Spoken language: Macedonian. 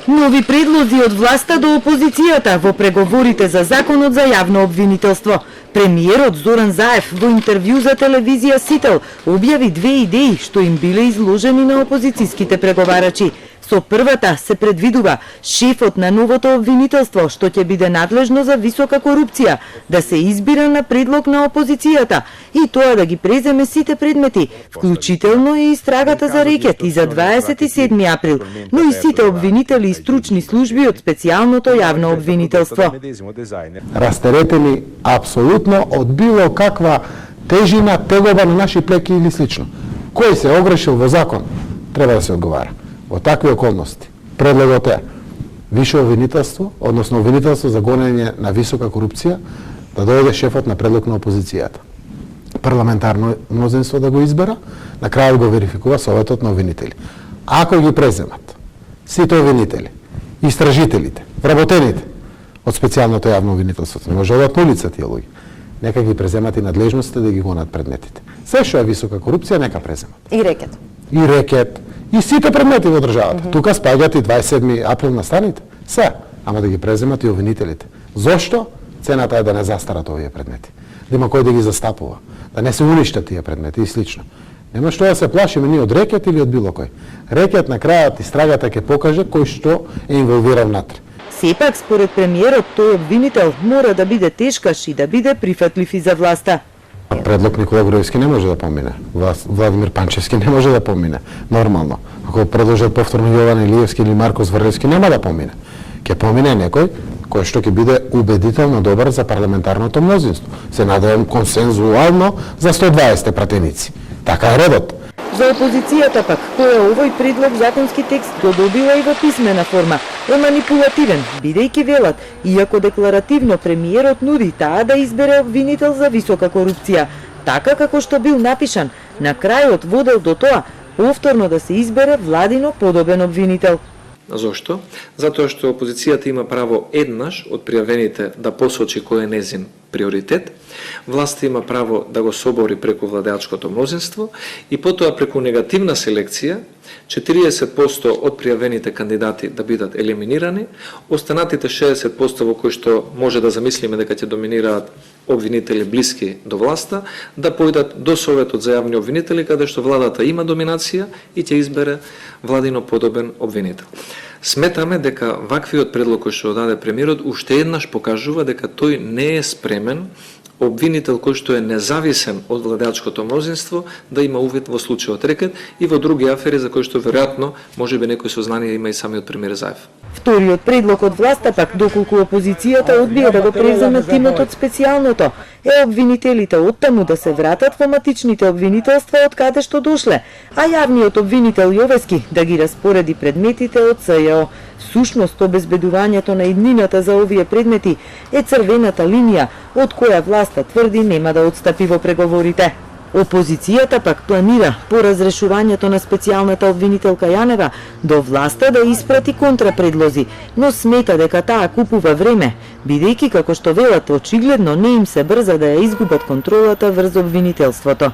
Нови предлози од власта до опозицијата во преговорите за законот за јавно обвинителство. Премиерот Зоран Заев во интервју за телевизија Сител објави две идеи што им биле изложени на опозицијските преговарачи. Со првата се предвидува шефот на новото обвинителство, што ќе биде надлежно за висока корупција, да се избира на предлог на опозицијата и тоа да ги преземе сите предмети, вклучително и истрагата за рекет и за 27 април, но и сите обвинители и стручни служби од специјалното јавно обвинителство. Растеретени апсолутно од било каква тежина, тегоба на наши плеки или слично. Кој се огрешил во закон, треба да се одговара. Во такви околности, предлогот е висше обвинителство, односно обвинителство за гонење на висока корупција, да дојде шефот на предлог на опозицијата. Парламентарно мнозинство да го избера, на крајот го верификува Советот на обвинители. Ако ги преземат сите обвинители, истражителите, вработените од специјалното јавно обвинителство, не може да одат на улица тие луѓе, нека ги преземат и надлежностите да ги гонат предметите. Се што е висока корупција, нека преземат. И рекет. И рекет. И сите предмети во државата. Тука спаѓат и 27 април настаните. Се, ама да ги преземат и обвинителите. Зошто? Цената е да не застарат овие предмети. Да има кој да ги застапува. Да не се уништат тие предмети и слично. Нема што да се плашиме ние од рекет или од било кој. Рекет на крајот истрагата ќе покаже кој што е инволвиран внатре. Сепак, според премиерот, тој обвинител мора да биде тешкаш и да биде прифатлив и за власта. Предлог Никола Груевски не може да помине. Владимир Панчевски не може да помине. Нормално. Ако предложат повторно Јован Илиевски или Марко Зврлевски, нема да помине. Ќе помине некој кој што ќе биде убедително добар за парламентарното мнозинство. Се надевам консензуално за 120 пратеници. Така е редот. За опозицијата пак, која овој предлог законски текст го добила и во писмена форма, е манипулативен, бидејќи велат, иако декларативно премиерот нуди таа да избере обвинител за висока корупција, така како што бил напишан, на крајот водел до тоа повторно да се избере владино подобен обвинител. Зошто? Затоа што опозицијата има право еднаш од пријавените да посочи кој е незин приоритет, власта има право да го собори преку владеачкото мнозинство и потоа преку негативна селекција 40% од пријавените кандидати да бидат елиминирани, останатите 60% во кои што може да замислиме дека ќе доминираат обвинители блиски до власта, да појдат до Советот за јавни обвинители, каде што владата има доминација и ќе избере владино подобен обвинител. Сметаме дека ваквиот предлог кој што даде премиерот уште еднаш покажува дека тој не е спремен обвинител кој што е независен од владеачкото мнозинство да има увид во случајот рекет и во други афери за кои што веројатно можеби некој сознание има и самиот премиер Заев. Вториот предлог од власта пак, доколку опозицијата одбија да го преземе тимот од специјалното, е обвинителите оттаму да се вратат во матичните обвинителства од каде што дошле, а јавниот обвинител Јовески да ги распореди предметите од СЈО. Сушност, обезбедувањето на иднината за овие предмети е црвената линија од која власта тврди нема да отстапи во преговорите. Опозицијата пак планира по разрешувањето на специјалната обвинителка Јанева до власта да испрати контрапредлози, но смета дека таа купува време, бидејќи како што велат очигледно не им се брза да ја изгубат контролата врз обвинителството.